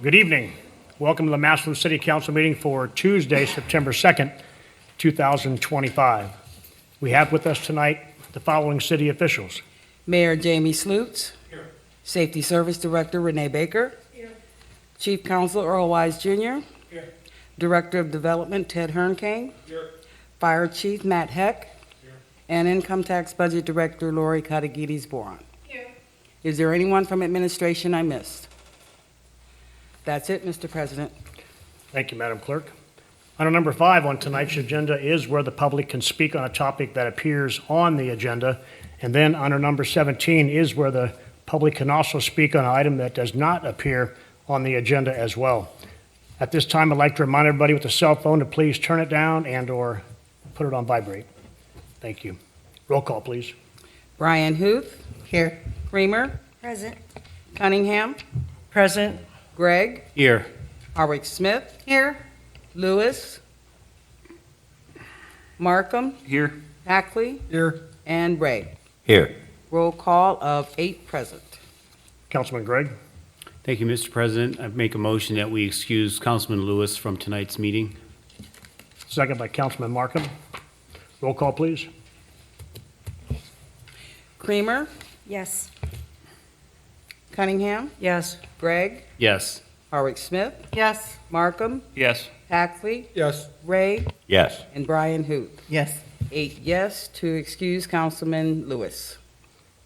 Good evening. Welcome to the Massillon City Council meeting for Tuesday, September 2nd, 2025. We have with us tonight the following city officials. Mayor Jamie Slutes. Here. Safety Service Director Renee Baker. Here. Chief Counsel Earl Wise Jr. Here. Director of Development Ted Hernkane. Here. Fire Chief Matt Heck. Here. And Income Tax Budget Director Lori Katagides-Boron. Here. Is there anyone from administration I missed? That's it, Mr. President. Thank you, Madam Clerk. Item number 5 on tonight's agenda is where the public can speak on a topic that appears on the agenda. And then under number 17 is where the public can also speak on an item that does not appear on the agenda as well. At this time, I'd like to remind everybody with a cell phone to please turn it down and or put it on vibrate. Thank you. Roll call, please. Brian Huth. Here. Creamer. Present. Cunningham. Present. Gregg. Here. Harwick Smith. Here. Lewis. Markham. Here. Hackley. Here. And Ray. Here. Roll call of 8 present. Councilman Gregg. Thank you, Mr. President. I make a motion that we excuse Councilman Lewis from tonight's meeting. Second by Councilman Markham. Roll call, please. Creamer. Yes. Cunningham. Yes. Gregg. Yes. Harwick Smith. Yes. Markham. Yes. Hackley. Yes. Ray. Yes. And Brian Huth. Yes. 8 yes to excuse Councilman Lewis.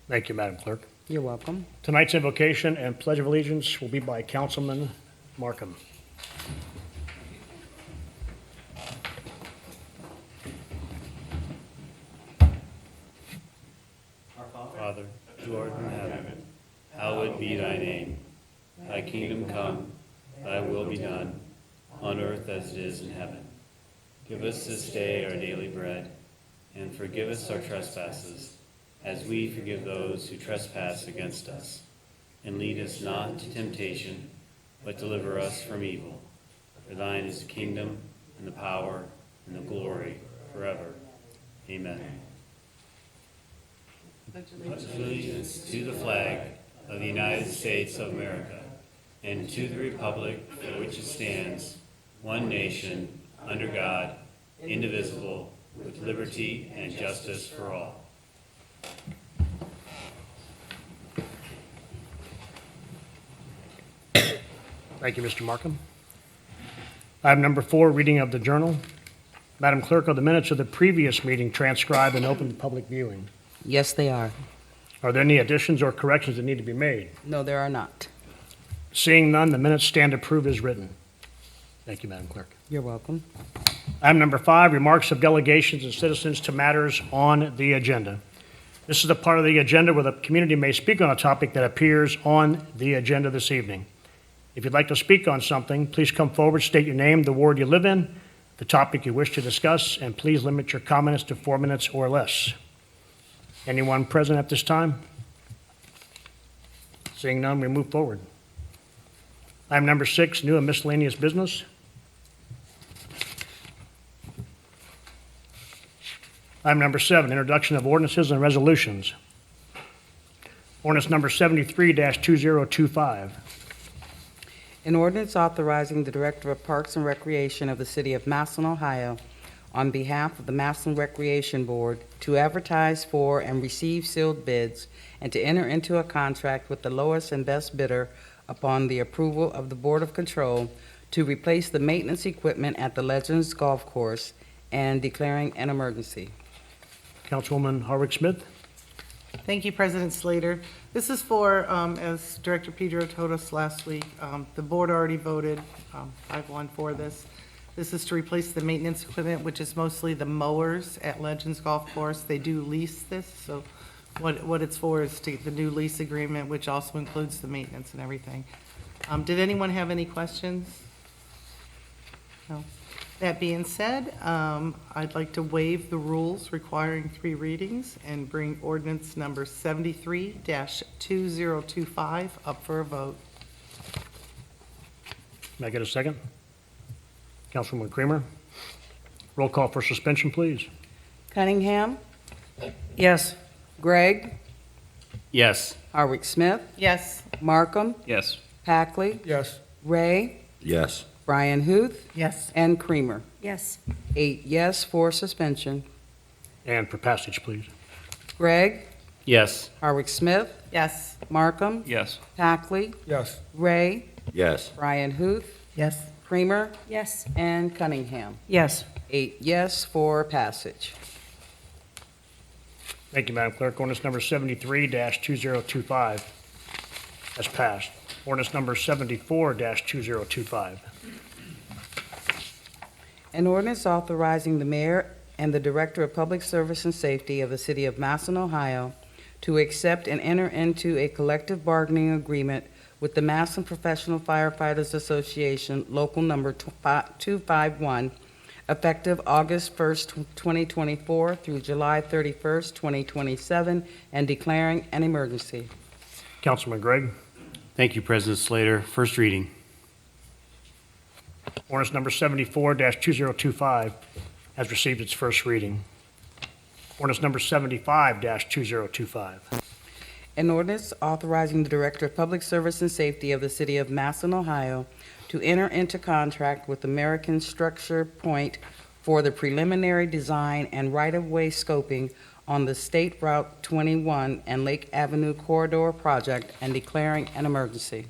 Thank you, Madam Clerk. You're welcome. Tonight's invocation and pledge of allegiance will be by Councilman Markham. Father, who art in heaven, hallowed be thy name. Thy kingdom come, thy will be done, on earth as it is in heaven. Give us this day our daily bread, and forgive us our trespasses, as we forgive those who trespass against us. And lead us not into temptation, but deliver us from evil. For thine is the kingdom, and the power, and the glory, forever. Amen. Pledge allegiance to the flag of the United States of America, and to the republic for which it stands, one nation, under God, indivisible, with liberty and justice for all. Thank you, Mr. Markham. Item number 4, reading of the journal. Madam Clerk, are the minutes of the previous meeting transcribed and open to public viewing? Yes, they are. Are there any additions or corrections that need to be made? No, there are not. Seeing none, the minutes stand approved as written. Thank you, Madam Clerk. You're welcome. Item number 5, remarks of delegations and citizens to matters on the agenda. This is the part of the agenda where the community may speak on a topic that appears on the agenda this evening. If you'd like to speak on something, please come forward, state your name, the ward you live in, the topic you wish to discuss, and please limit your comments to 4 minutes or less. Anyone present at this time? Seeing none, we move forward. Item number 6, new and miscellaneous business. Item number 7, introduction of ordinances and resolutions. Ordinance number 73-2025. An ordinance authorizing the Director of Parks and Recreation of the City of Massillon, Ohio, on behalf of the Massillon Recreation Board, to advertise for and receive sealed bids and to enter into a contract with the lowest and best bidder upon the approval of the Board of Control to replace the maintenance equipment at the Legends Golf Course and declaring an emergency. Councilwoman Harwick Smith. Thank you, President Slater. This is for, as Director Pedro told us last week, the board already voted 5-1 for this. This is to replace the maintenance equipment, which is mostly the mowers at Legends Golf Course. They do lease this, so what it's for is to get the new lease agreement, which also includes the maintenance and everything. Did anyone have any questions? No. That being said, I'd like to waive the rules requiring 3 readings and bring ordinance number 73-2025 up for a vote. May I get a second? Councilwoman Creamer. Roll call for suspension, please. Cunningham. Yes. Gregg. Yes. Harwick Smith. Yes. Markham. Yes. Hackley. Yes. Ray, Yes. Brian Huth, Yes. and Creamer. Yes. 8 yes for suspension. And for passage, please. Gregg, Yes. Harwick Smith, Yes. Markham, Yes. Packley, Yes. Ray, Yes. Brian Huth, Yes. Creamer, Yes. and Cunningham. Yes. 8 yes for passage. Thank you, Madam Clerk. Ordinance number 73-2025 has passed. Ordinance number 74-2025. An ordinance authorizing the mayor and the Director of Public Service and Safety of the City of Massillon, Ohio, to accept and enter into a collective bargaining agreement with the Massillon Professional Firefighters Association, Local Number 251, effective August 1st, 2024 through July 31st, 2027, and declaring an emergency. Councilman Gregg. Thank you, President Slater. First reading. Ordinance number 74-2025 has received its first reading. Ordinance number 75-2025. An ordinance authorizing the Director of Public Service and Safety of the City of Massillon, Ohio, to enter into contract with American Structure Point for the preliminary design and right-of-way scoping on the State Route 21 and Lake Avenue Corridor project and declaring an emergency.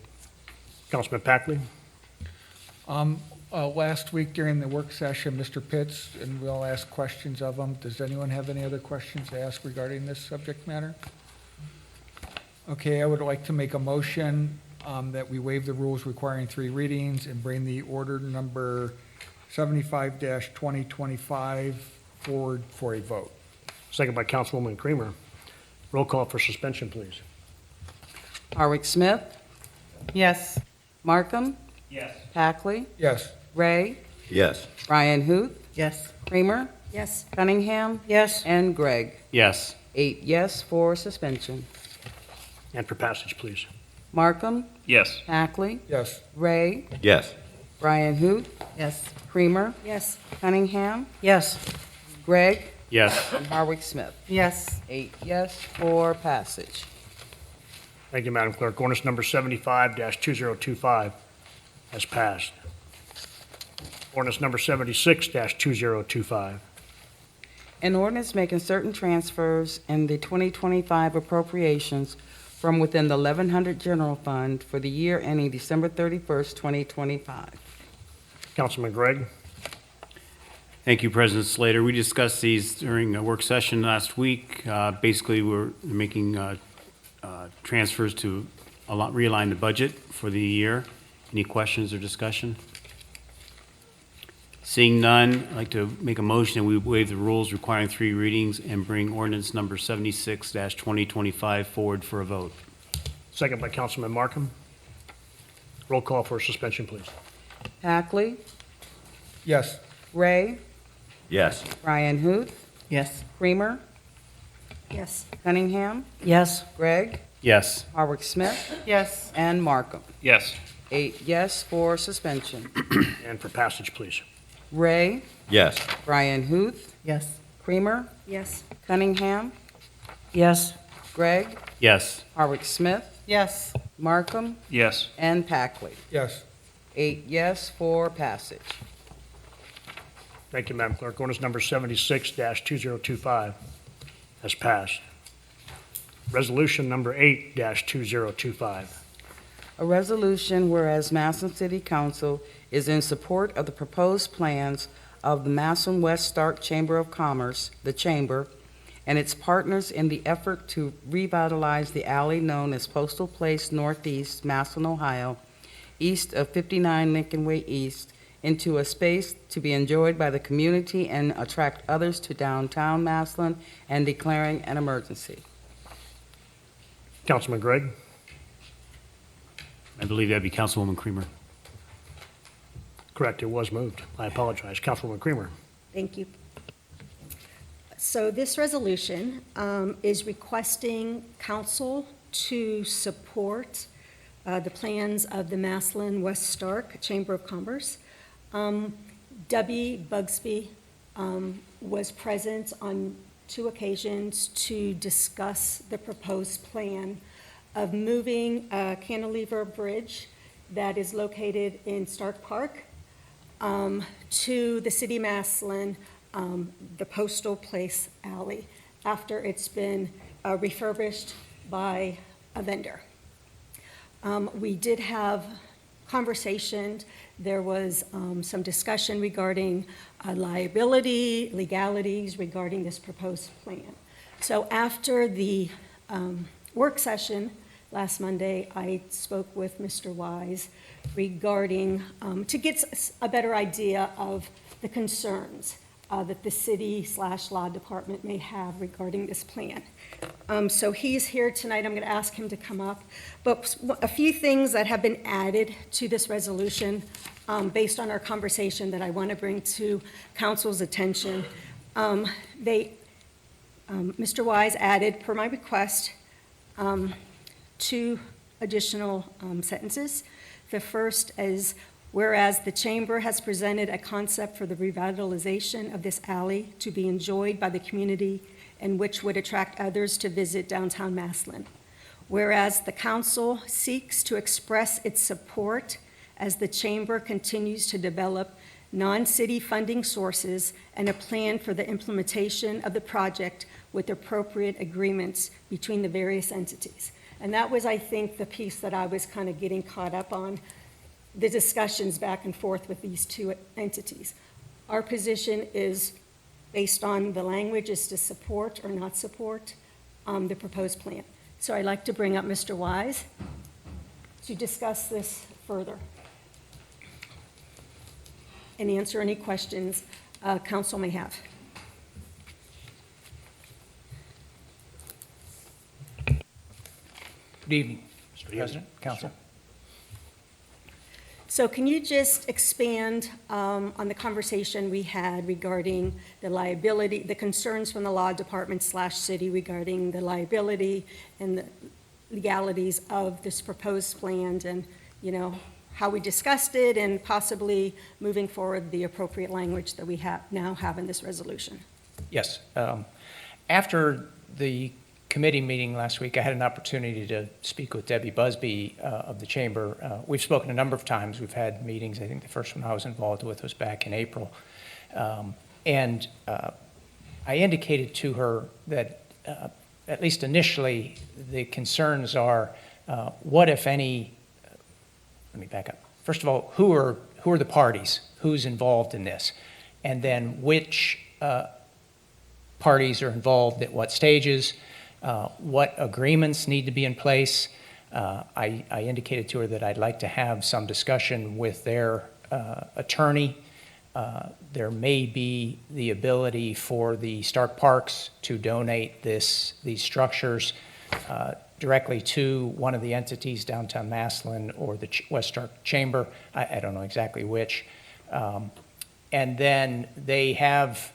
Councilman Packley. Last week during the work session, Mr. Pitts, and we all asked questions of him. Does anyone have any other questions to ask regarding this subject matter? Okay, I would like to make a motion that we waive the rules requiring 3 readings and bring the order number 75-2025 forward for a vote. Second by Councilwoman Creamer. Roll call for suspension, please. Harwick Smith, Yes. Markham, Yes. Packley, Yes. Ray, Yes. Brian Huth, Yes. Creamer, Yes. Cunningham, Yes. and Gregg. Yes. 8 yes for suspension. And for passage, please. Markham, Yes. Packley, Yes. Ray, Yes. Brian Huth, Yes. Creamer, Yes. Cunningham, Yes. Gregg, Yes. and Harwick Smith. Yes. 8 yes for passage. Thank you, Madam Clerk. Ordinance number 75-2025 has passed. Ordinance number 76-2025. An ordinance making certain transfers in the 2025 appropriations from within the 1100 General Fund for the year ending December 31st, 2025. Councilman Gregg. Thank you, President Slater. We discussed these during a work session last week. Basically, we're making transfers to realign the budget for the year. Any questions or discussion? Seeing none, I'd like to make a motion that we waive the rules requiring 3 readings and bring ordinance number 76-2025 forward for a vote. Second by Councilman Markham. Roll call for suspension, please. Packley, Yes. Ray, Yes. Brian Huth, Yes. Creamer, Yes. Cunningham, Yes. Gregg, Yes. Harwick Smith, Yes. and Markham. Yes. 8 yes for suspension. And for passage, please. Ray, Yes. Brian Huth, Yes. Creamer, Yes. Cunningham, Yes. Gregg, Yes. Harwick Smith, Yes. Markham, Yes. and Packley. Yes. 8 yes for passage. Thank you, Madam Clerk. Ordinance number 76-2025 has passed. Resolution number 8-2025. A resolution whereas Massillon City Council is in support of the proposed plans of the Massillon West Stark Chamber of Commerce, the Chamber, and its partners in the effort to revitalize the alley known as Postal Place Northeast, Massillon, Ohio, east of 59 Lincoln Way East, into a space to be enjoyed by the community and attract others to downtown Massillon, and declaring an emergency. Councilman Gregg. I believe that'd be Councilwoman Creamer. Correct, it was moved. I apologize. Councilwoman Creamer. Thank you. So this resolution is requesting council to support the plans of the Massillon West Stark Chamber of Commerce. Debbie Bugsby was present on 2 occasions to discuss the proposed plan of moving Cantilever Bridge that is located in Stark Park to the city of Massillon, the Postal Place Alley, after it's been refurbished by a vendor. We did have conversation. There was some discussion regarding liability, legalities regarding this proposed plan. So after the work session last Monday, I spoke with Mr. Wise regarding, to get a better idea of the concerns that the city/law department may have regarding this plan. So he's here tonight. I'm going to ask him to come up. But a few things that have been added to this resolution based on our conversation that I want to bring to council's attention. Mr. Wise added, per my request, 2 additional sentences. The first is, whereas the chamber has presented a concept for the revitalization of this alley to be enjoyed by the community and which would attract others to visit downtown Massillon. Whereas the council seeks to express its support as the chamber continues to develop non-city funding sources and a plan for the implementation of the project with appropriate agreements between the various entities. And that was, I think, the piece that I was kind of getting caught up on, the discussions back and forth with these 2 entities. Our position is, based on the language, is to support or not support the proposed plan. So I'd like to bring up Mr. Wise to discuss this further and answer any questions council may have. Good evening, Mr. President, Council. So can you just expand on the conversation we had regarding the liability, the concerns from the law department/city regarding the liability and the legalities of this proposed plan, and, you know, how we discussed it and possibly moving forward the appropriate language that we now have in this resolution? Yes. After the committee meeting last week, I had an opportunity to speak with Debbie Busby of the Chamber. We've spoken a number of times. We've had meetings. I think the first one I was involved with was back in April. And I indicated to her that, at least initially, the concerns are, what, if any, let me back up. First of all, who are the parties? Who's involved in this? And then which parties are involved at what stages? What agreements need to be in place? I indicated to her that I'd like to have some discussion with their attorney. There may be the ability for the Stark Parks to donate these structures directly to one of the entities, downtown Massillon or the West Stark Chamber. I don't know exactly which. And then they have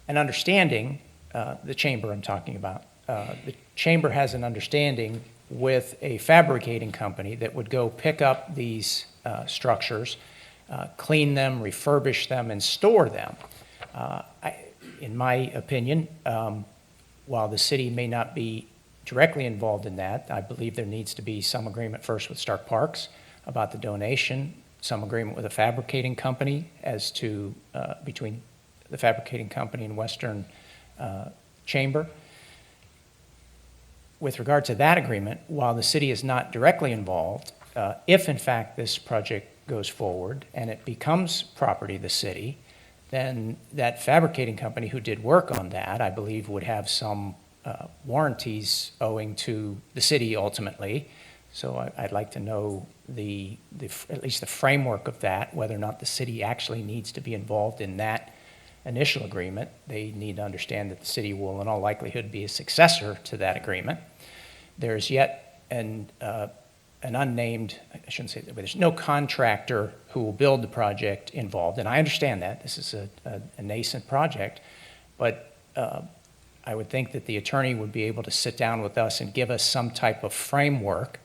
an understanding, the chamber I'm talking about. The chamber has an understanding with a fabricating company that would go pick up these structures, clean them, refurbish them, and store them. In my opinion, while the city may not be directly involved in that, I believe there needs to be some agreement first with Stark Parks about the donation, some agreement with a fabricating company as to, between the fabricating company and Western Chamber. With regard to that agreement, while the city is not directly involved, if in fact this project goes forward and it becomes property of the city, then that fabricating company who did work on that, I believe, would have some warranties owing to the city ultimately. So I'd like to know at least the framework of that, whether or not the city actually needs to be involved in that initial agreement. They need to understand that the city will in all likelihood be a successor to that agreement. There's yet an unnamed, I shouldn't say that, but there's no contractor who will build the project involved. And I understand that. This is a nascent project. But I would think that the attorney would be able to sit down with us and give us some type of framework,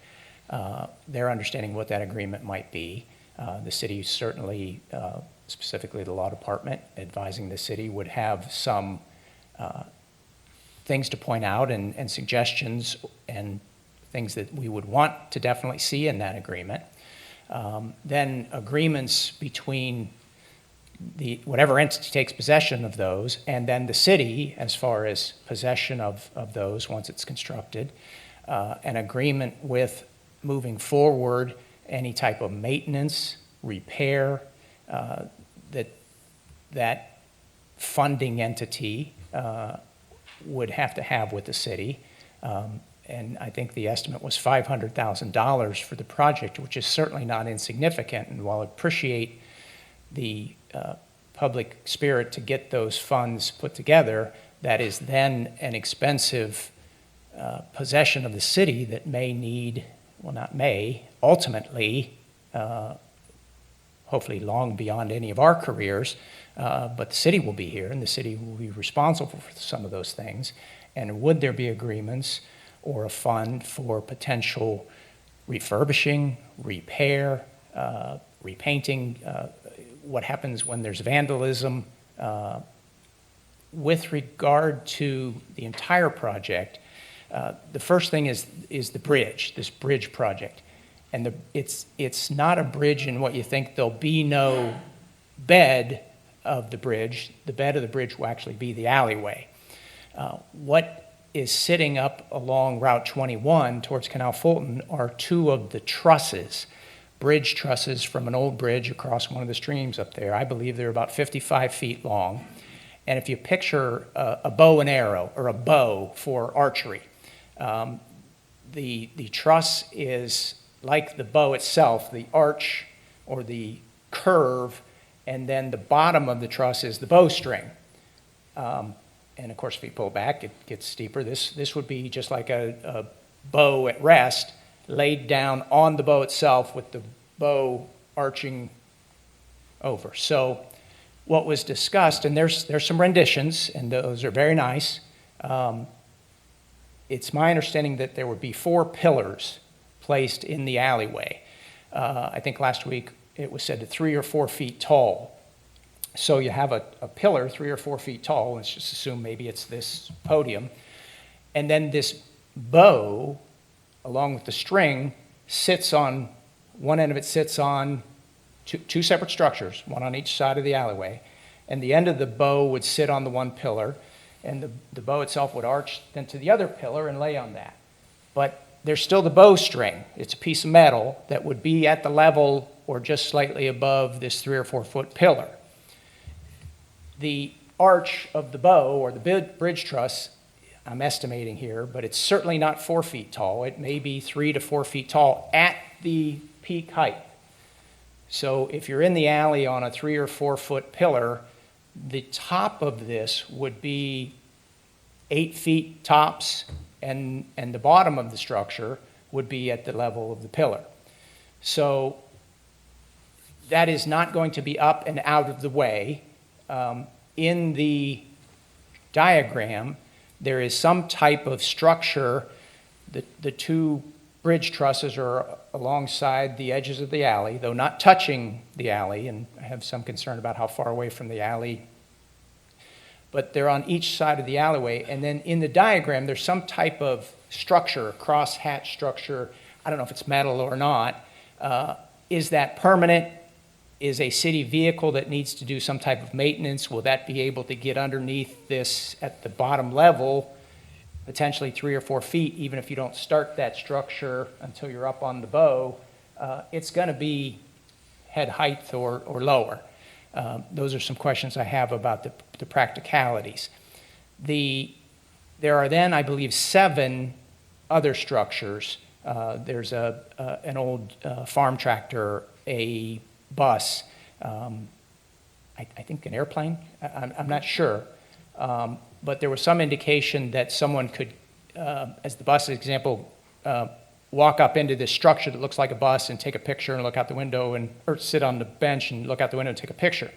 their understanding what that agreement might be. The city certainly, specifically the law department, advising the city, would have some things to point out and suggestions and things that we would want to definitely see in that agreement. Then agreements between whatever entity takes possession of those, and then the city, as far as possession of those once it's constructed, an agreement with moving forward any type of maintenance, repair, that funding entity would have to have with the city. And I think the estimate was $500,000 for the project, which is certainly not insignificant. And while I appreciate the public spirit to get those funds put together, that is then an expensive possession of the city that may need, well, not may, ultimately, hopefully long beyond any of our careers, but the city will be here and the city will be responsible for some of those things. And would there be agreements or a fund for potential refurbishing, repair, repainting, what happens when there's vandalism? With regard to the entire project, the first thing is the bridge, this bridge project. And it's not a bridge in what you think. There'll be no bed of the bridge. The bed of the bridge will actually be the alleyway. What is sitting up along Route 21 towards Canal Fulton are two of the trusses, bridge trusses from an old bridge across one of the streams up there. I believe they're about 55 feet long. And if you picture a bow and arrow, or a bow for archery, the truss is like the bow itself, the arch or the curve, and then the bottom of the truss is the bowstring. And of course, if you pull back, it gets steeper. This would be just like a bow at rest, laid down on the bow itself with the bow arching over. So what was discussed, and there's some renditions, and those are very nice. It's my understanding that there would be 4 pillars placed in the alleyway. I think last week it was said to 3 or 4 feet tall. So you have a pillar 3 or 4 feet tall, let's just assume maybe it's this podium, and then this bow, along with the string, sits on, one end of it sits on two separate structures, one on each side of the alleyway, and the end of the bow would sit on the one pillar, and the bow itself would arch then to the other pillar and lay on that. But there's still the bowstring. It's a piece of metal that would be at the level or just slightly above this 3 or 4 foot pillar. The arch of the bow, or the bridge truss, I'm estimating here, but it's certainly not 4 feet tall. It may be 3 to 4 feet tall at the peak height. So if you're in the alley on a 3 or 4 foot pillar, the top of this would be 8 feet tops, and the bottom of the structure would be at the level of the pillar. So that is not going to be up and out of the way. In the diagram, there is some type of structure. The 2 bridge trusses are alongside the edges of the alley, though not touching the alley, and I have some concern about how far away from the alley, but they're on each side of the alleyway. And then in the diagram, there's some type of structure, cross-hatch structure. I don't know if it's metal or not. Is that permanent? Is a city vehicle that needs to do some type of maintenance, will that be able to get underneath this at the bottom level, potentially 3 or 4 feet, even if you don't start that structure until you're up on the bow? It's going to be head height or lower. Those are some questions I have about the practicalities. There are then, I believe, 7 other structures. There's an old farm tractor, a bus, I think an airplane, I'm not sure, but there was some indication that someone could, as the bus example, walk up into this structure that looks like a bus and take a picture and look out the window, or sit on the bench and look out the window and take a picture.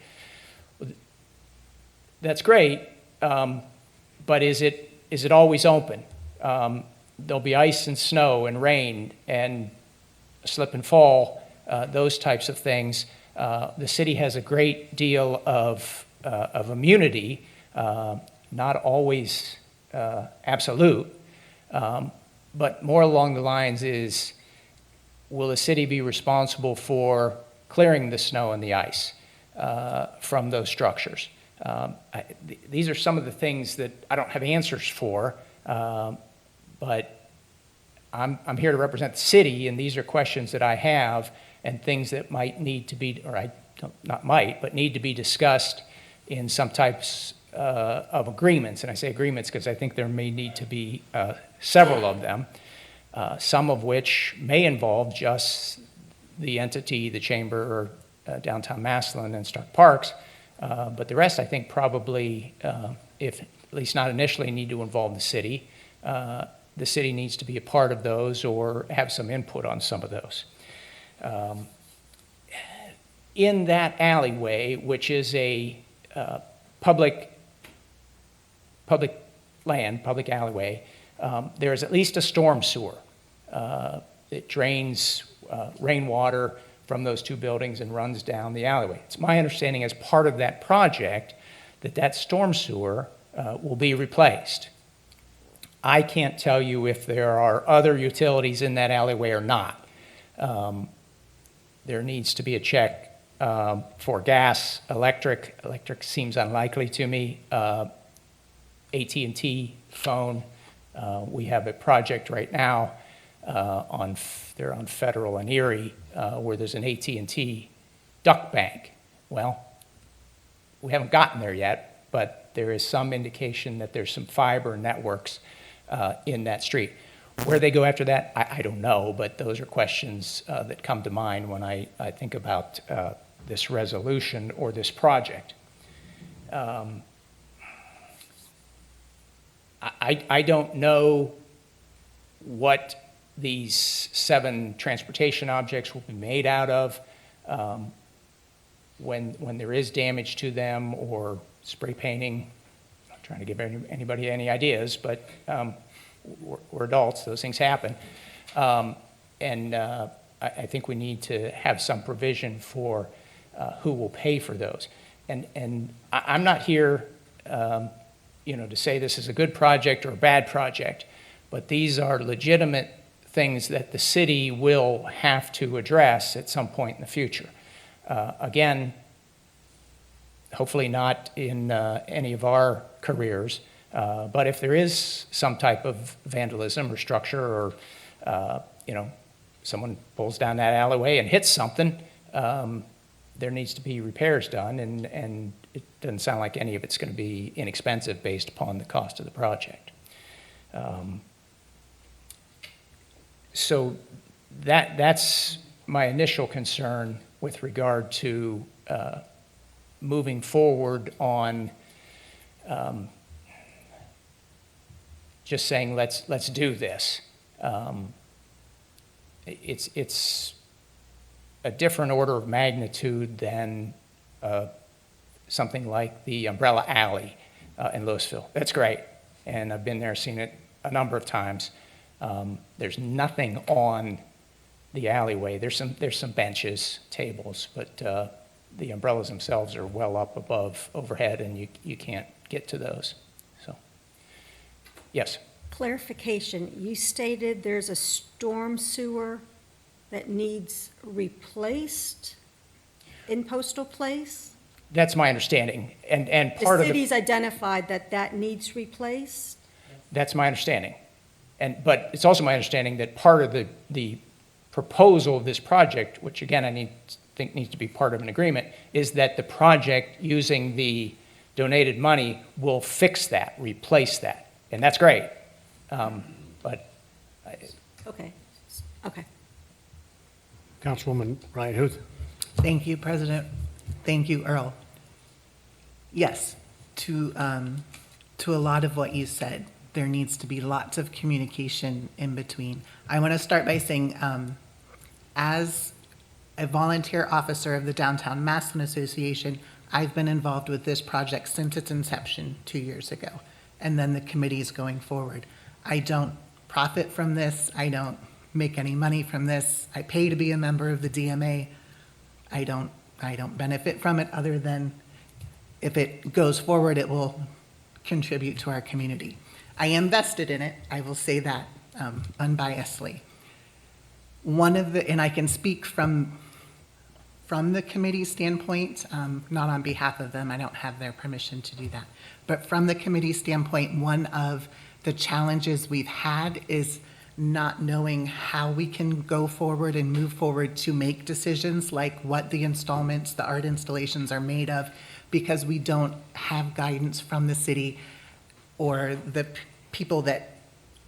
That's great, but is it always open? There'll be ice and snow and rain and slip and fall, those types of things. The city has a great deal of immunity, not always absolute, but more along the lines is will the city be responsible for clearing the snow and the ice from those structures? These are some of the things that I don't have answers for, but I'm here to represent the city, and these are questions that I have and things that might need to be, or I don't, not might, but need to be discussed in some types of agreements. And I say agreements because I think there may need to be several of them, some of which may involve just the entity, the chamber, or downtown Massillon and Stark Parks. But the rest, I think, probably, if at least not initially, need to involve the city. The city needs to be a part of those or have some input on some of those. In that alleyway, which is a public land, public alleyway, there is at least a storm sewer. It drains rainwater from those two buildings and runs down the alleyway. It's my understanding as part of that project that that storm sewer will be replaced. I can't tell you if there are other utilities in that alleyway or not. There needs to be a check for gas, electric. Electric seems unlikely to me. AT&T, phone. We have a project right now they're on Federal and Erie, where there's an AT&T duct bank. Well, we haven't gotten there yet, but there is some indication that there's some fiber networks in that street. Where they go after that, I don't know, but those are questions that come to mind when I think about this resolution or this project. I don't know what these 7 transportation objects will be made out of when there is damage to them or spray painting. I'm not trying to give anybody any ideas, but we're adults, those things happen. And I think we need to have some provision for who will pay for those. And I'm not here to say this is a good project or a bad project, but these are legitimate things that the city will have to address at some point in the future. Again, hopefully not in any of our careers, but if there is some type of vandalism or structure or, someone pulls down that alleyway and hits something, there needs to be repairs done, and it doesn't sound like any of it's going to be inexpensive based upon the cost of the project. So that's my initial concern with regard to moving forward on just saying let's do this. It's a different order of magnitude than something like the Umbrella Alley in Louisville. That's great, and I've been there, seen it a number of times. There's nothing on the alleyway. There's some benches, tables, but the umbrellas themselves are well up above overhead, and you can't get to those. So, yes. Clarification, you stated there's a storm sewer that needs replaced in Postal Place? That's my understanding, and part The of the... city's identified that needs replaced? That's my understanding. But it's also my understanding that part of the proposal of this project, which again I think needs to be part of an agreement, is that the project using the donated money will fix that, replace that. And that's great. Okay. Councilwoman Ryan Huth. Thank you, President. Thank you, Earl. Yes, to a lot of what you said, there needs to be lots of communication in between. I want to start by saying, as a volunteer officer of the Downtown Massillon Association, I've been involved with this project since its inception 2 years ago, and then the committees going forward. I don't profit from this. I don't make any money from this. I pay to be a member of the DMA. I don't benefit from it other than if it goes forward, it will contribute to our community. I am vested in it. I will say that unbiasedly. and I can speak from the committee standpoint, not on behalf of them, I don't have their permission to do that. But from the committee standpoint, one of the challenges we've had is not knowing how we can go forward and move forward to make decisions like what the installments, the art installations are made of, because we don't have guidance from the city or the people that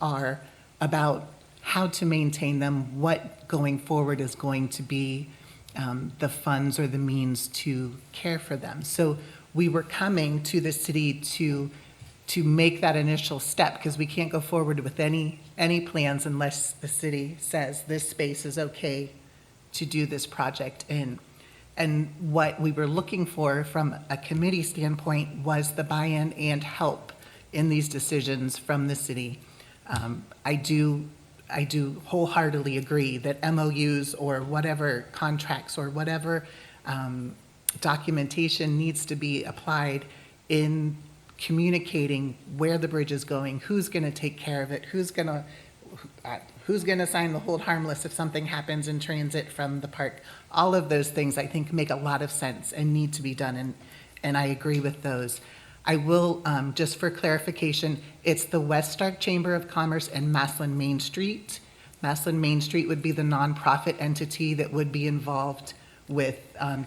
are about how to maintain them, what going forward is going to be the funds or the means to care for them. So we were coming to the city to make that initial step, because we can't go forward with any plans unless the city says this space is okay to do this project in. And what we were looking for from a committee standpoint was the buy-in and help in these decisions from the city. I do wholeheartedly agree that MOUs or whatever contracts or whatever documentation needs to be applied in communicating where the bridge is going, who's going to take care of it, who's going to sign the hold harmless if something happens in transit from the park. All of those things, I think, make a lot of sense and need to be done, and I agree with those. I will, just for clarification, it's the West Stark Chamber of Commerce and Massillon Main Street. Massillon Main Street would be the nonprofit entity that would be involved with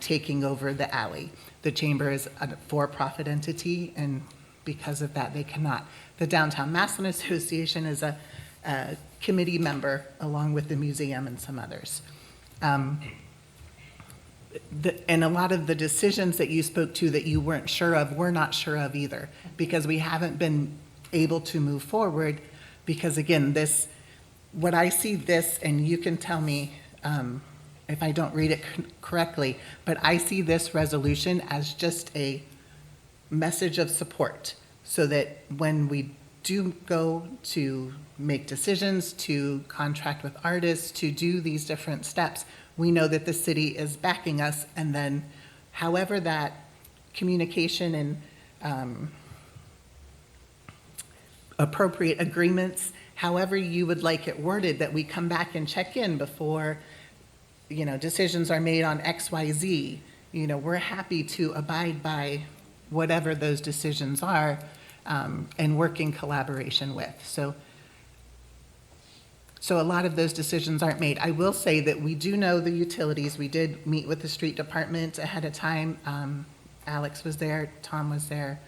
taking over the alley. The chamber is a for-profit entity, and because of that, they cannot. The Downtown Massillon Association is a committee member, along with the museum and some others. And a lot of the decisions that you spoke to that you weren't sure of, we're not sure of either, because we haven't been able to move forward, because again, what I see this, and you can tell me if I don't read it correctly, but I see this resolution as just a message of support, so that when we do go to make decisions, to contract with artists, to do these different steps, we know that the city is backing us, and then however that communication and appropriate agreements, however you would like it worded, that we come back and check in before, decisions are made on XYZ. We're happy to abide by whatever those decisions are, and work in collaboration with. So a lot of those decisions aren't made. I will say that we do know the utilities. We did meet with the street department ahead of time. Alex was there, Tom was there.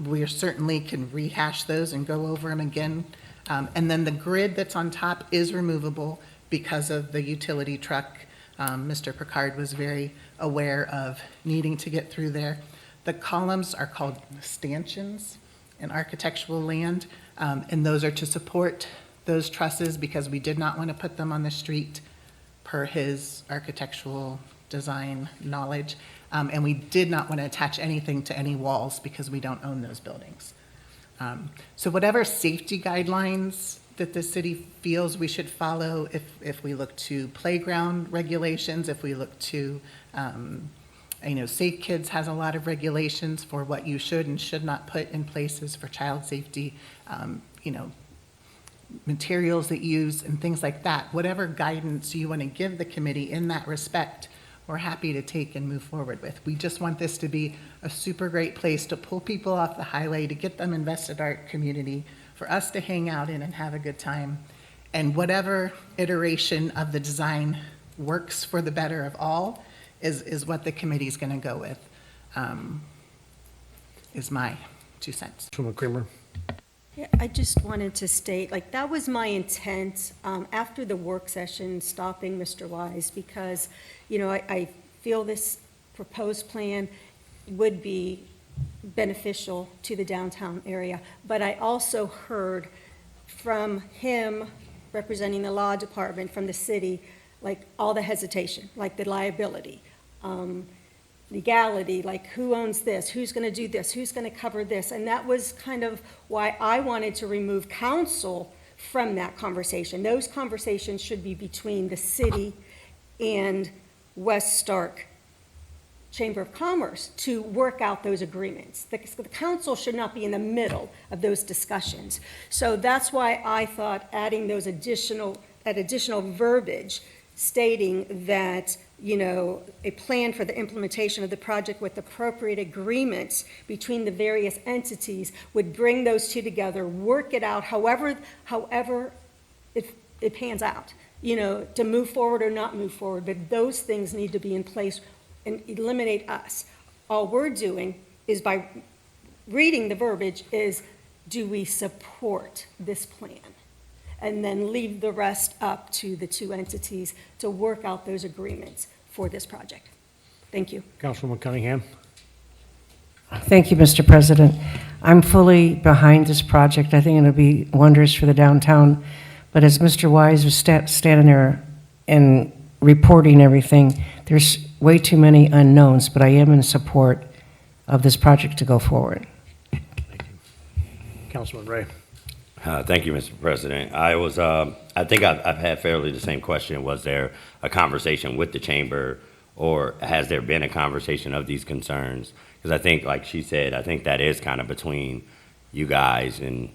We certainly can rehash those and go over them again. And then the grid that's on top is removable because of the utility truck. Mr. Picard was very aware of needing to get through there. The columns are called stanchions in architectural land, and those are to support those trusses, because we did not want to put them on the street per his architectural design knowledge. And we did not want to attach anything to any walls because we don't own those buildings. So whatever safety guidelines that the city feels we should follow, if we look to playground regulations, if we look to, Safe Kids has a lot of regulations for what you should and should not put in places for child safety, materials that you use and things like that. Whatever guidance you want to give the committee in that respect, we're happy to take and move forward with. We just want this to be a super great place to pull people off the highway, to get them invested in our community, for us to hang out in and have a good time. And whatever iteration of the design works for the better of all is what the committee's going to go with, is my 2 cents. Councilwoman Creamer. Yeah, I just wanted to state, that was my intent after the work session, stopping Mr. Wise, because, I feel this proposed plan would be beneficial to the downtown area. But I also heard from him, representing the law department, from the city, all the hesitation, the liability, legality, who owns this, who's going to do this, who's going to cover this. And that was kind of why I wanted to remove council from that conversation. Those conversations should be between the city and West Stark Chamber of Commerce to work out those agreements. The council should not be in the middle of those discussions. So that's why I thought adding those additional additional verbiage stating that, a plan for the implementation of the project with appropriate agreements between the various entities would bring those two together, work it out however it pans out, to move forward or not move forward, but those things need to be in place and eliminate us. All we're doing is by reading the verbiage is, do we support this plan? And then leave the rest up to the two entities to work out those agreements for this project. Thank you. Councilwoman Cunningham? Thank you, Mr. President. I'm fully behind this project. I think it'll be wondrous for the downtown. But as Mr. Wise was standing there and reporting everything, there's way too many unknowns, but I am in support of this project to go forward. Councilman Ray? Thank you, Mr. President. I think I've had fairly the same question. Was there a conversation with the chamber, or has there been a conversation of these concerns? Because I think, like she said, I think that is kind of between you guys and,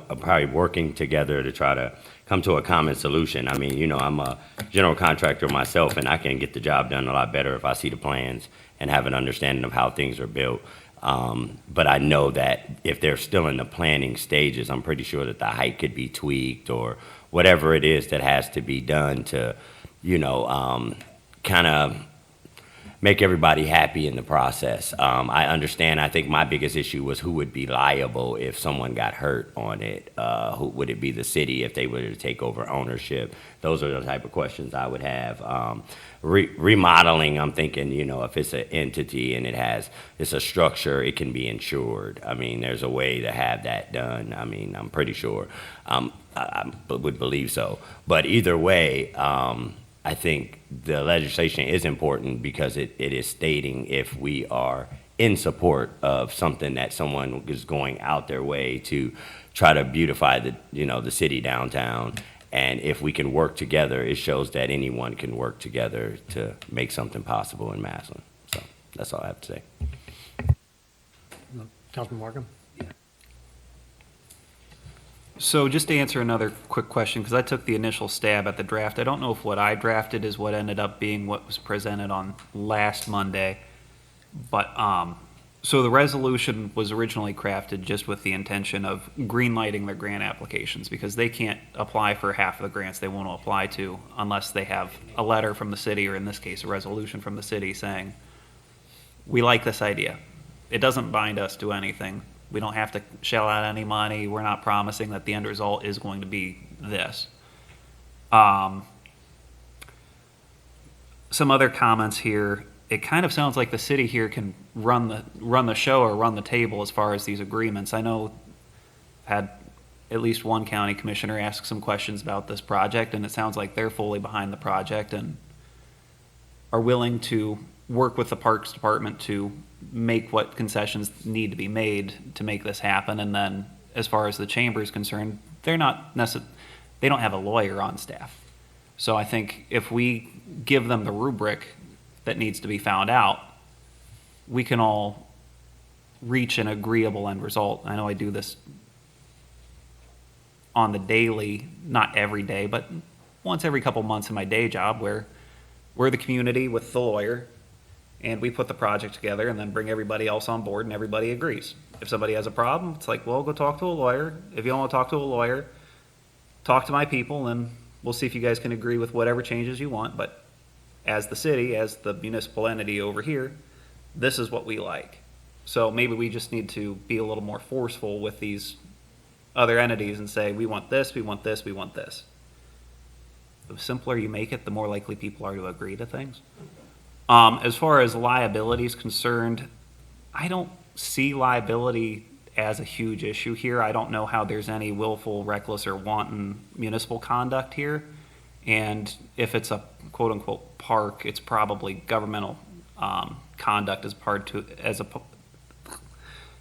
probably working together to try to come to a common solution. I mean, I'm a general contractor myself, and I can get the job done a lot better if I see the plans and have an understanding of how things are built. But I know that if they're still in the planning stages, I'm pretty sure that the height could be tweaked or whatever it is that has to be done to, kind of make everybody happy in the process. I understand. I think my biggest issue was who would be liable if someone got hurt on it. Who would it be? The city if they were to take over ownership? Those are the type of questions I would have. Remodeling, I'm thinking, if it's an entity and it's a structure, it can be insured. I mean, there's a way to have that done. I mean, I'm pretty sure. I would believe so. But either way, I think the legislation is important because it is stating if we are in support of something that someone is going out their way to try to beautify the city downtown. And if we can work together, it shows that anyone can work together to make something possible in Massillon. So that's all I have to say. Councilman Markham? So just to answer another quick question, because I took the initial stab at the draft. I don't know if what I drafted is what ended up being what was presented on last Monday. But, so the resolution was originally crafted just with the intention of greenlighting their grant applications, because they can't apply for half of the grants they want to apply to unless they have a letter from the city, or in this case, a resolution from the city saying, we like this idea. It doesn't bind us to anything. We don't have to shell out any money. We're not promising that the end result is going to be this. Some other comments here. It kind of sounds like the city here can run the show or run the table as far as these agreements. I know I've had at least one county commissioner ask some questions about this project, and it sounds like they're fully behind the project and are willing to work with the Parks Department to make what concessions need to be made to make this happen. And then as far as the chamber is concerned, they don't have a lawyer on staff. So I think if we give them the rubric that needs to be found out, we can all reach an agreeable end result. I know I do this on the daily, not every day, but once every couple months in my day job, where we're the community with the lawyer, and we put the project together and then bring everybody else on board and everybody agrees. If somebody has a problem, it's like, well, go talk to a lawyer. If you don't want to talk to a lawyer, talk to my people, and we'll see if you guys can agree with whatever changes you want. But as the city, as the municipal entity over here, this is what we like. So maybe we just need to be a little more forceful with these other entities and say, we want this, we want this, we want this. The simpler you make it, the more likely people are to agree to things. As far as liability is concerned, I don't see liability as a huge issue here. I don't know how there's any willful, reckless, or wanton municipal conduct here. And if it's a quote-unquote park, it's probably governmental conduct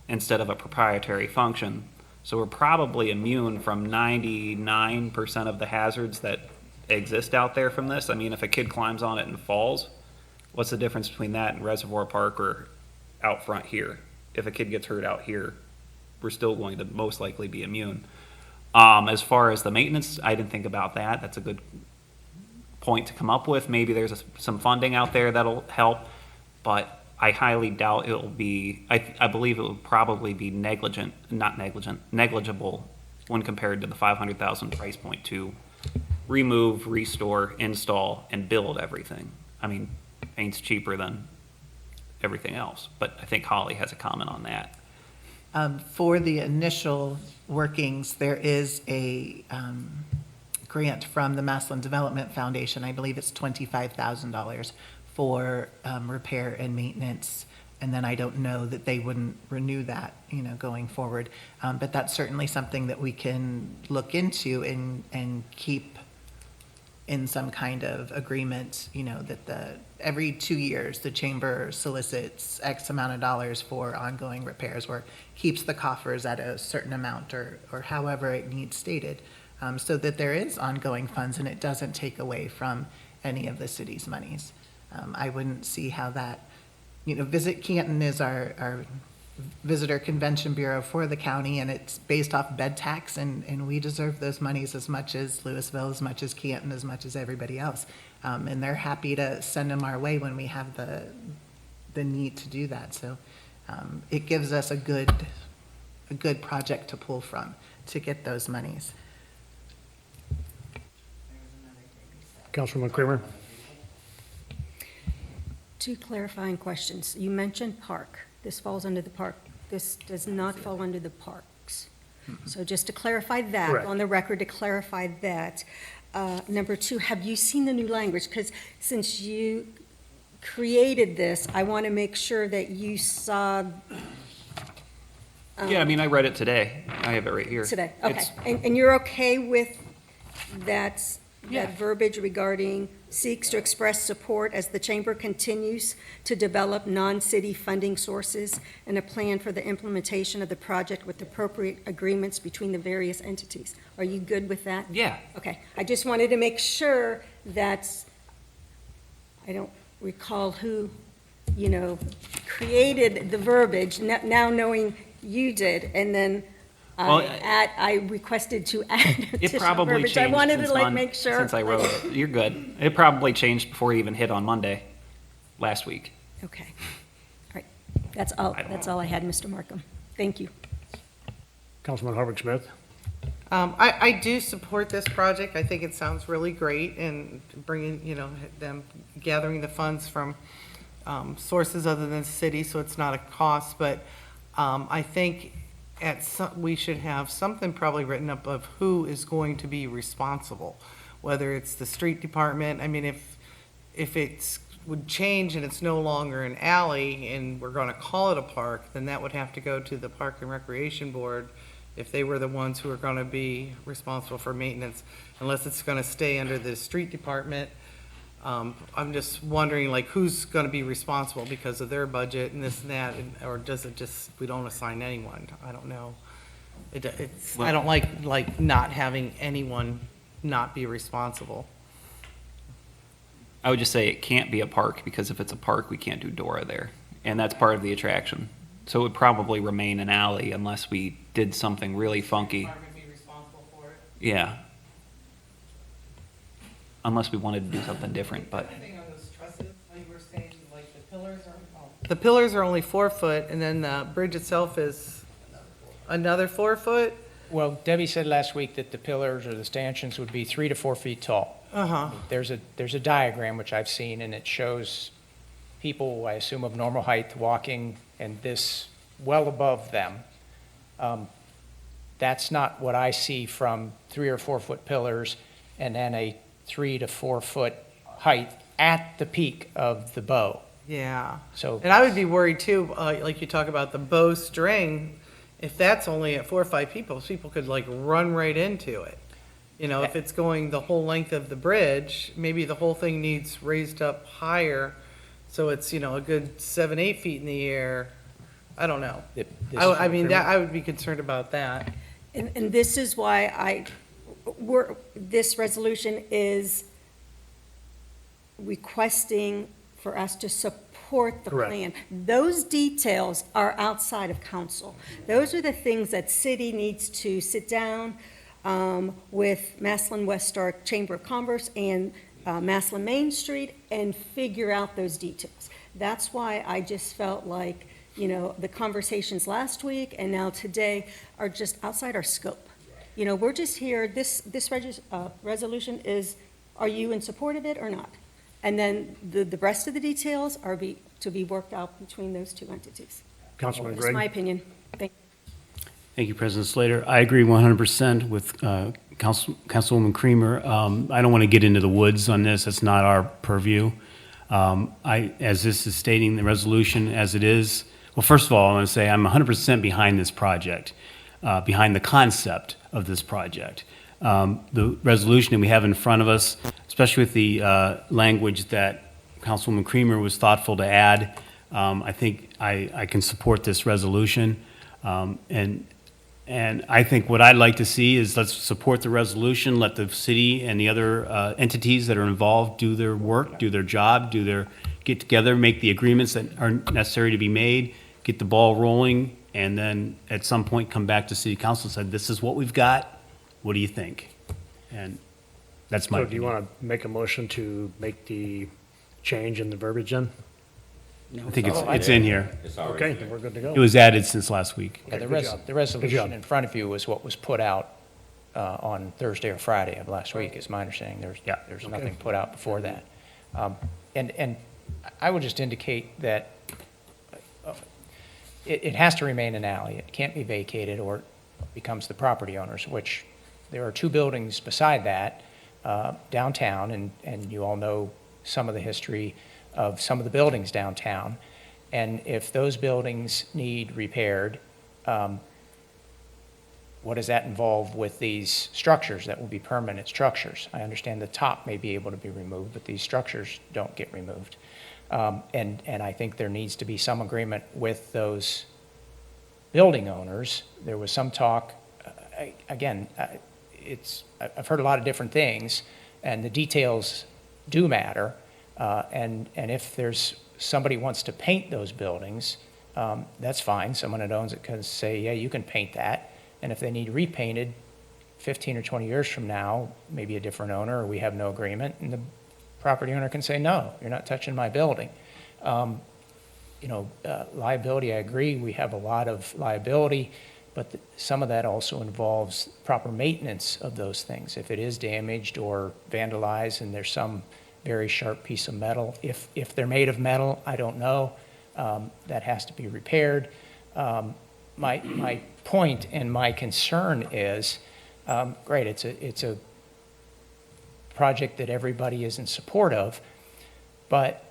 instead of a proprietary function. So we're probably immune from 99% of the hazards that exist out there from this. I mean, if a kid climbs on it and falls, what's the difference between that and Reservoir Park or out front here? If a kid gets hurt out here, we're still going to most likely be immune. As far as the maintenance, I didn't think about that. That's a good point to come up with. Maybe there's some funding out there that'll help, but I highly doubt it'll be, I believe it will probably be negligible when compared to the 500,000 price point to remove, restore, install, and build everything. I mean, paint's cheaper than everything else, but I think Holly has a comment on that. For the initial workings, there is a grant from the Massillon Development Foundation. I believe it's $25,000 for repair and maintenance. And then I don't know that they wouldn't renew that, going forward. But that's certainly something that we can look into and keep in some kind of agreement, that every 2 years, the chamber solicits X amount of dollars for ongoing repairs, or keeps the coffers at a certain amount, or however it needs stated, so that there is ongoing funds and it doesn't take away from any of the city's monies. I wouldn't see how that, Visit Canton is our visitor convention bureau for the county, and it's based off bed tax, and we deserve those monies as much as Louisville, as much as Canton, as much as everybody else. And they're happy to send them our way when we have the need to do that. So it gives us a good project to pull from to get those monies. Councilwoman Kramer? Two clarifying questions. You mentioned park. This falls under the park. This does not fall under the parks. So just to clarify that, Correct. on the record, to clarify that. Number two, have you seen the new language? Because since you created this, I want to make sure that you saw Yeah, I mean, I read it today. I have it right here. today. Okay. It's- And you're okay with that, Yeah. that verbiage regarding seeks to express support as the chamber continues to develop non-city funding sources and a plan for the implementation of the project with appropriate agreements between the various entities. Are you good with that? Yeah. Okay. I just wanted to make sure that, I don't recall who, created the verbiage, now knowing you did, and then Well, I requested to add It additional probably verbiage. changed I wanted since to make sure. since I wrote it. You're good. It probably changed before it even hit on Monday, last week. Okay. All right. That's all, I don't that's know. all I had, Mr. Markham. Thank you. Councilman Harvick Smith? I do support this project. I think it sounds really great, and bringing, them gathering the funds from sources other than the city, so it's not a cost. But I think we should have something probably written up of who is going to be responsible, whether it's the street department. I mean, if it's would change and it's no longer an alley and we're going to call it a park, then that would have to go to the Park and Recreation Board if they were the ones who are going to be responsible for maintenance, unless it's going to stay under the street department. I'm just wondering, who's going to be responsible because of their budget and this and that, or does it just, we don't assign anyone? I don't know. I don't like not having anyone not be responsible. I would just say it can't be a park, because if it's a park, we can't do Dora there. And that's part of the attraction. So it would probably remain an alley unless we did something really funky. Department be responsible for it? Yeah. Unless we wanted to do something different, but Anything on those trusses, like you were saying, the pillars are only 4 foot, and then the bridge itself is another 4 foot? Well, Debbie said last week that the pillars or the stanchions would be 3 to 4 feet tall. Uh-huh. There's a diagram which I've seen, and it shows people, I assume of normal height, walking, and this well above them. That's not what I see from 3 or 4 foot pillars and then a 3 to 4 foot height at the peak of the bow. Yeah. So And I would be worried too, like you talk about the bow string, if that's only at 4 or 5 people could run right into it. If it's going the whole length of the bridge, maybe the whole thing needs raised up higher, so it's, a good 7, 8 feet in the air. I don't know. I mean, I would be concerned about that. And this is why this resolution is requesting for us to support the Correct. plan. Those details are outside of council. Those are the things that city needs to sit down with Massillon West Star Chamber of Commerce and Massillon Main Street and figure out those details. That's why I just felt like, the conversations last week and now today are just outside our scope. We're just here, this resolution is, are you in support of it or not? And then the rest of the details are to be worked out between those two entities. Councilman That's my Gregg? opinion. Thank Thank you, President Slater. I agree 100% with Councilwoman Creamer. I don't want to get into the woods on this. That's not our purview. As this is stating the resolution as it is, well, first of all, I want to say I'm 100% behind this project, behind the concept of this project. The resolution that we have in front of us, especially with the language that Councilwoman Creamer was thoughtful to add, I think I can support this resolution. And I think what I'd like to see is let's support the resolution, let the city and the other entities that are involved do their work, do their job, get together, make the agreements that are necessary to be made, get the ball rolling, and then at some point come back to city council and say, this is what we've got, what do you think? And that's my So do you opinion. want to make a motion to make the change in the verbiage then? I think it's in here. Okay, then we're good to go. It was added since last week. Yeah, good job. the Good resolution job. in front of you was what was put out on Thursday or Friday of last week, is my understanding. There's nothing put out before that. And I would just indicate that it has to remain an alley. It can't be vacated or it becomes the property owners, which there are two buildings beside that downtown, and you all know some of the history of some of the buildings downtown. And if those buildings need repaired, what does that involve with these structures that will be permanent structures? I understand the top may be able to be removed, but these structures don't get removed. And I think there needs to be some agreement with those building owners. There was some talk, I've heard a lot of different things, and the details do matter. And if there's somebody wants to paint those buildings, that's fine. Someone that owns it can say, yeah, you can paint that. And if they need repainted 15 or 20 years from now, maybe a different owner, or we have no agreement, and the property owner can say, no, you're not touching my building. Liability, I agree, we have a lot of liability, but some of that also involves proper maintenance of those things. If it is damaged or vandalized and there's some very sharp piece of metal, if they're made of metal, I don't know, that has to be repaired. My point and my concern is, great, it's a project that everybody is in support of, but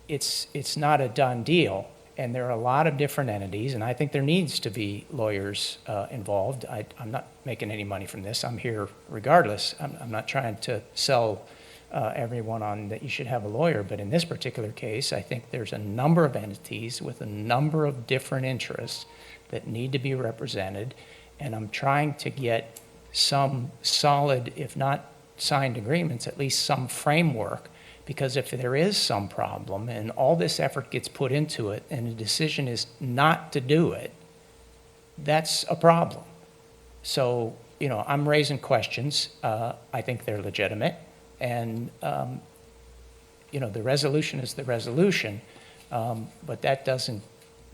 it's not a done deal. And there are a lot of different entities, and I think there needs to be lawyers involved. I'm not making any money from this. I'm here regardless. I'm not trying to sell everyone on that you should have a lawyer, but in this particular case, I think there's a number of entities with a number of different interests that need to be represented, and I'm trying to get some solid, if not signed agreements, at least some framework, because if there is some problem and all this effort gets put into it and the decision is not to do it, that's a problem. So, I'm raising questions. I think they're legitimate. And, the resolution is the resolution, but that doesn't,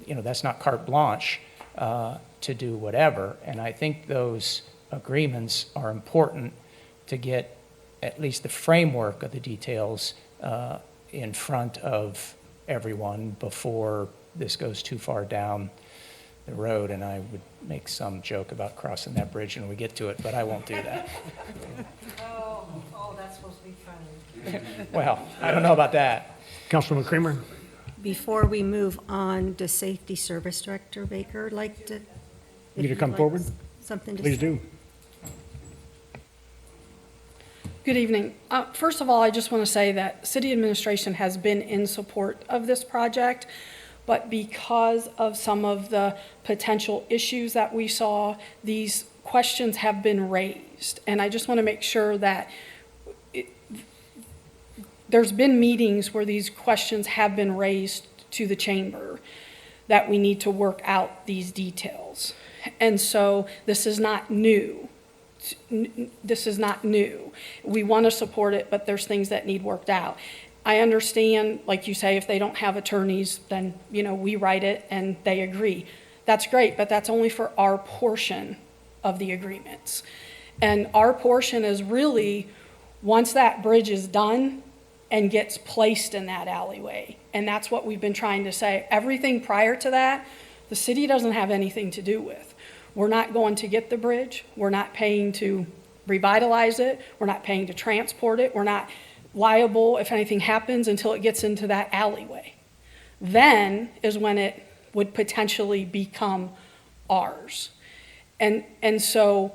that's not carte blanche to do whatever. And I think those agreements are important to get at least the framework of the details in front of everyone before this goes too far down the road. And I would make some joke about crossing that bridge when we get to it, but I won't do that. Oh, that's supposed to be funny. Well, I don't know about that. Councilwoman Creamer? Before we move on, does Safety Service Director Baker like to? You to come forward? Something to say? Please do. Good evening. First of all, I just want to say that city administration has been in support of this project, but because of some of the potential issues that we saw, these questions have been raised. And I just want to make sure that there's been meetings where these questions have been raised to the chamber, that we need to work out these details. And so this is not new this is not new. We want to support it, but there's things that need worked out. I understand, like you say, if they don't have attorneys, then, we write it and they agree. That's great, but that's only for our portion of the agreements. And our portion is really, once that bridge is done and gets placed in that alleyway. And that's what we've been trying to say. Everything prior to that, the city doesn't have anything to do with. We're not going to get the bridge. We're not paying to revitalize it. We're not paying to transport it. We're not liable if anything happens until it gets into that alleyway. Then is when it would potentially become ours. And so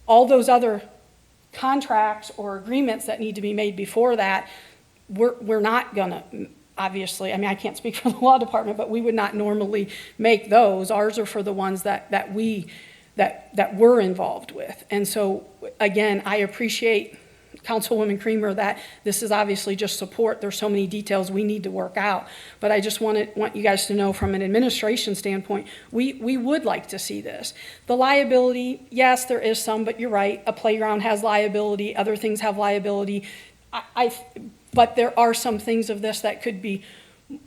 all those other contracts or agreements that need to be made before that, we're not gonna, obviously, I can't speak for the law department, but we would not normally make those. Ours are for the ones that we're involved with. And so, again, I appreciate Councilwoman Creamer that this is obviously just support. There's so many details we need to work out. But I just want you guys to know from an administration standpoint, we would like to see this. The liability, yes, there is some, but you're right. A playground has liability. Other things have liability. But there are some things of this that could be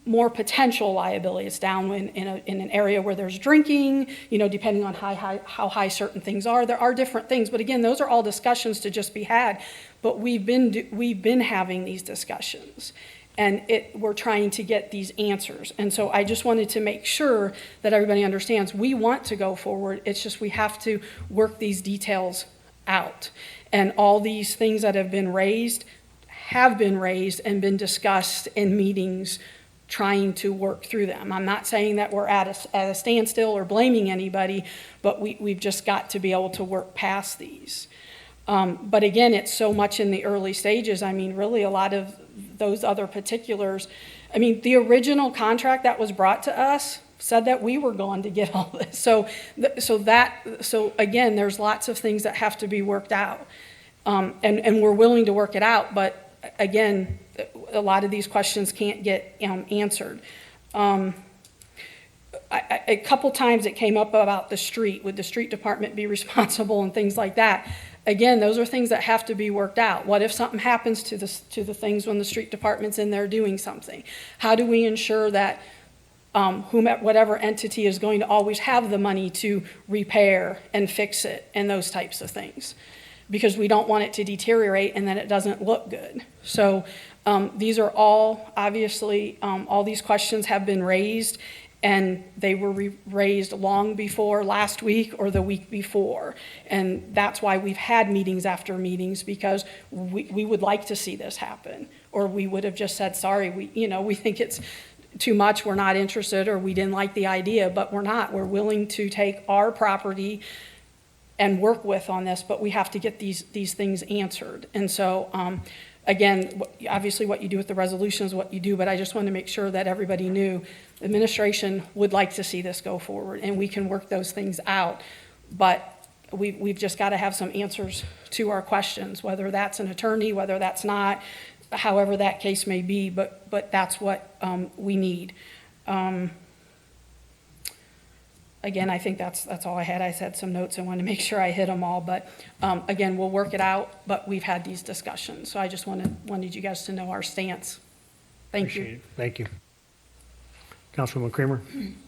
more potential liability. It's down in an area where there's drinking, depending on how high certain things are. There are different things, but again, those are all discussions to just be had. But we've been having these discussions, and we're trying to get these answers. And so I just wanted to make sure that everybody understands we want to go forward. It's just we have to work these details out. And all these things that have been raised and been discussed in meetings trying to work through them. I'm not saying that we're at a standstill or blaming anybody, but we've just got to be able to work past these. But again, it's so much in the early stages. Really a lot of those other particulars. The original contract that was brought to us said that we were going to get all this. So again, there's lots of things that have to be worked out. And we're willing to work it out, but again, a lot of these questions can't get answered. A couple times it came up about the street. Would the street department be responsible and things like that? Again, those are things that have to be worked out. What if something happens to the things when the street department's in there doing something? How do we ensure that whatever entity is going to always have the money to repair and fix it and those types of things? Because we don't want it to deteriorate and then it doesn't look good. So these are all, obviously, all these questions have been raised, and they were raised long before last week or the week before. And that's why we've had meetings after meetings, because we would like to see this happen. Or we would have just said, sorry, we think it's too much, we're not interested, or we didn't like the idea, but we're not. We're willing to take our property and work with on this, but we have to get these things answered. And so, again, obviously what you do with the resolution is what you do, but I just wanted to make sure that everybody knew the administration would like to see this go forward, and we can work those things out. But we've just got to have some answers to our questions, whether that's an attorney, whether that's not, however that case may be, but that's what we need. Again, I think that's all I had. I had some notes. I wanted to make sure I hit them all. But again, we'll work it out. But we've had these discussions. So I just wanted you guys to know our stance. Thank Appreciate you. it. Thank you. Councilwoman Creamer?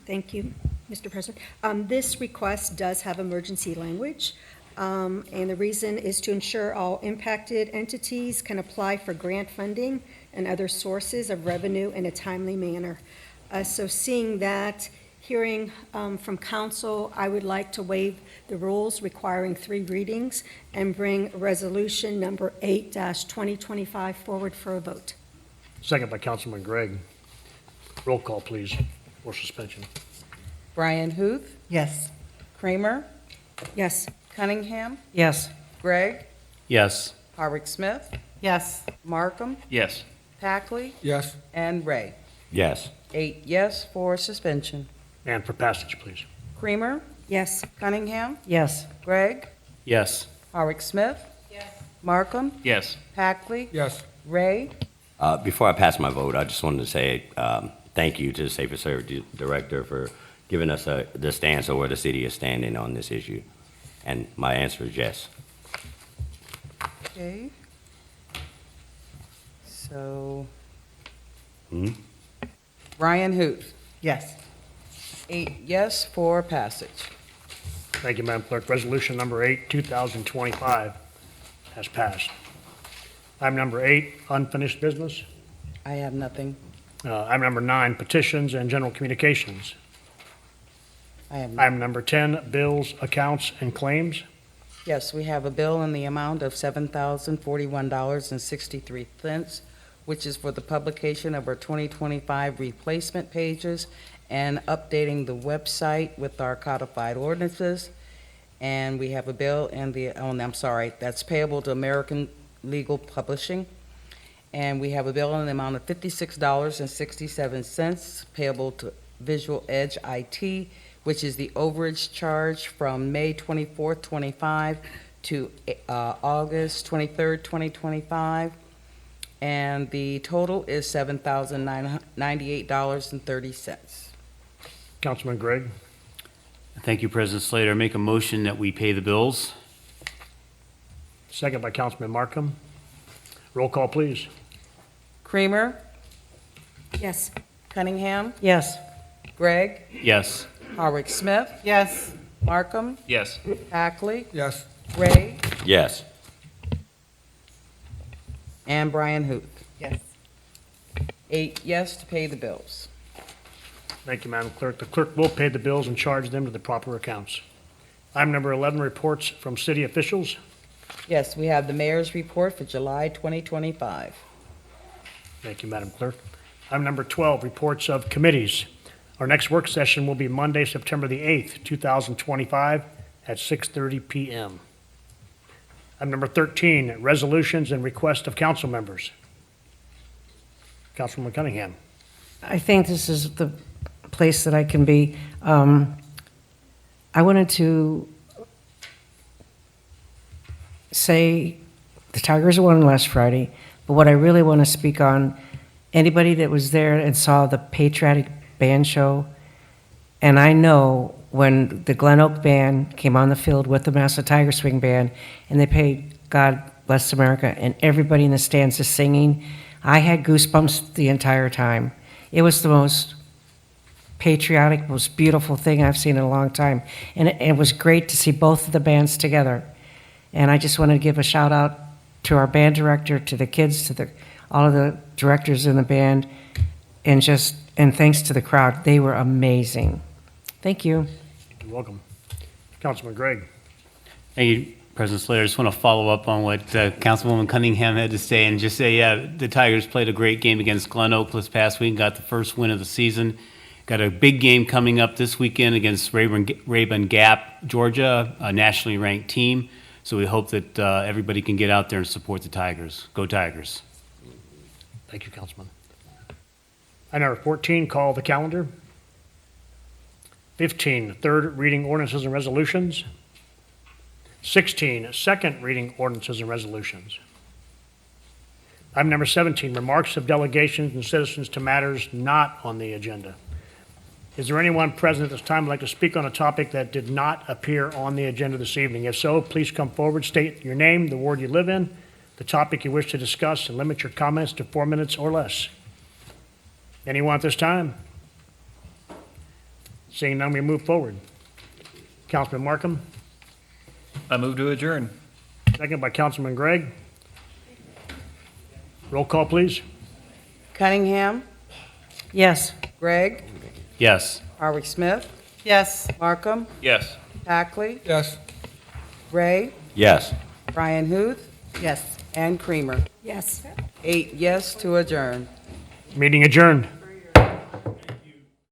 Thank you, Mr. President. This request does have emergency language, and the reason is to ensure all impacted entities can apply for grant funding and other sources of revenue in a timely manner. So seeing that, hearing from council, I would like to waive the rules requiring 3 readings and bring resolution number 8-2025 forward for a vote. Second by Councilman Gregg. Roll call, please, for suspension. Brian Huth, Yes. Kramer, Yes. Cunningham, Yes. Gregg, Yes. Hardwick Smith, Yes. Markham, Yes. Packley, Yes. and Ray. Yes. 8 yes for suspension. And for passage, please. Creamer, Yes. Cunningham, Yes. Gregg, Yes. Hardwick Smith, Markham, Yes. Packley, Yes. Ray. Before I pass my vote, I just wanted to say thank you to the Safer Service Director for giving us the stance of where the city is standing on this issue. And my answer is yes. Okay. So, Hmm? Brian Hoot, Yes. 8 yes for passage. Thank you, Madam Clerk. Resolution number 8, 2025 has passed. Item number 8, unfinished business. I have nothing. Item number 9, petitions and general communications. I have nothing. Item number 10, bills, accounts, and claims. Yes, we have a bill in the amount of $7,041.63, which is for the publication of our 2025 replacement pages and updating the website with our codified ordinances. And we have a bill in the, that's payable to American Legal Publishing. And we have a bill in the amount of $56.67 payable to Visual Edge IT, which is the overage charge from May 24th, 25 to August 23rd, 2025. And the total is $7,098.30. Councilman Gregg. Thank you, President Slater. I make a motion that we pay the bills. Second by Councilman Markham. Roll call, please. Creamer, Yes. Cunningham, Yes. Gregg, Yes. Howard Smith, Yes. Markham, Yes. Hackley, Yes. Ray, Yes. and Brian Hoot. Yes. 8 yes to pay the bills. Thank you, Madam Clerk. The clerk will pay the bills and charge them to the proper accounts. Item number 11, reports from city officials. Yes, we have the mayor's report for July 2025. Thank you, Madam Clerk. Item number 12, reports of committees. Our next work session will be Monday, September the 8th, 2025, at 6:30 PM. Item number 13, resolutions and requests of council members. Councilwoman Cunningham. I think this is the place that I can be. I wanted to say the Tigers won last Friday, but what I really want to speak on, anybody that was there and saw the Patriotic Band show, and I know when the Glen Oak Band came on the field with the Massillon Tiger Swing Band, and they played God Bless America, and everybody in the stands is singing, I had goosebumps the entire time. It was the most patriotic, most beautiful thing I've seen in a long time. And it was great to see both of the bands together. And I just want to give a shout out to our band director, to the kids, to all of the directors in the band, and thanks to the crowd. They were amazing. Thank you. You're welcome. Councilman Gregg. Thank you, President Slater. I just want to follow up on what Councilwoman Cunningham had to say and just say, yeah, the Tigers played a great game against Glen Oak this past week, got the first win of the season. Got a big game coming up this weekend against Rayburn Gap, Georgia, a nationally ranked team. So we hope that everybody can get out there and support the Tigers. Go Tigers. Thank you, Councilman. Item number 14, call the calendar. 15, third reading ordinances and resolutions. 16, second reading ordinances and resolutions. Item number 17, remarks of delegations and citizens to matters not on the agenda. Is there anyone present at this time who'd like to speak on a topic that did not appear on the agenda this evening? If so, please come forward, state your name, the ward you live in, the topic you wish to discuss, and limit your comments to 4 minutes or less. Anyone at this time? Seeing none, we move forward. Councilman Markham, I move to adjourn. second by Councilman Gregg. Roll call, please. Cunningham, Yes. Gregg, Yes. Howard Smith, Yes. Markham, Yes. Hackley, Yes. Ray, Yes. Brian Hoot, Yes. and Creamer. Yes. 8 yes to adjourn. Meeting adjourned.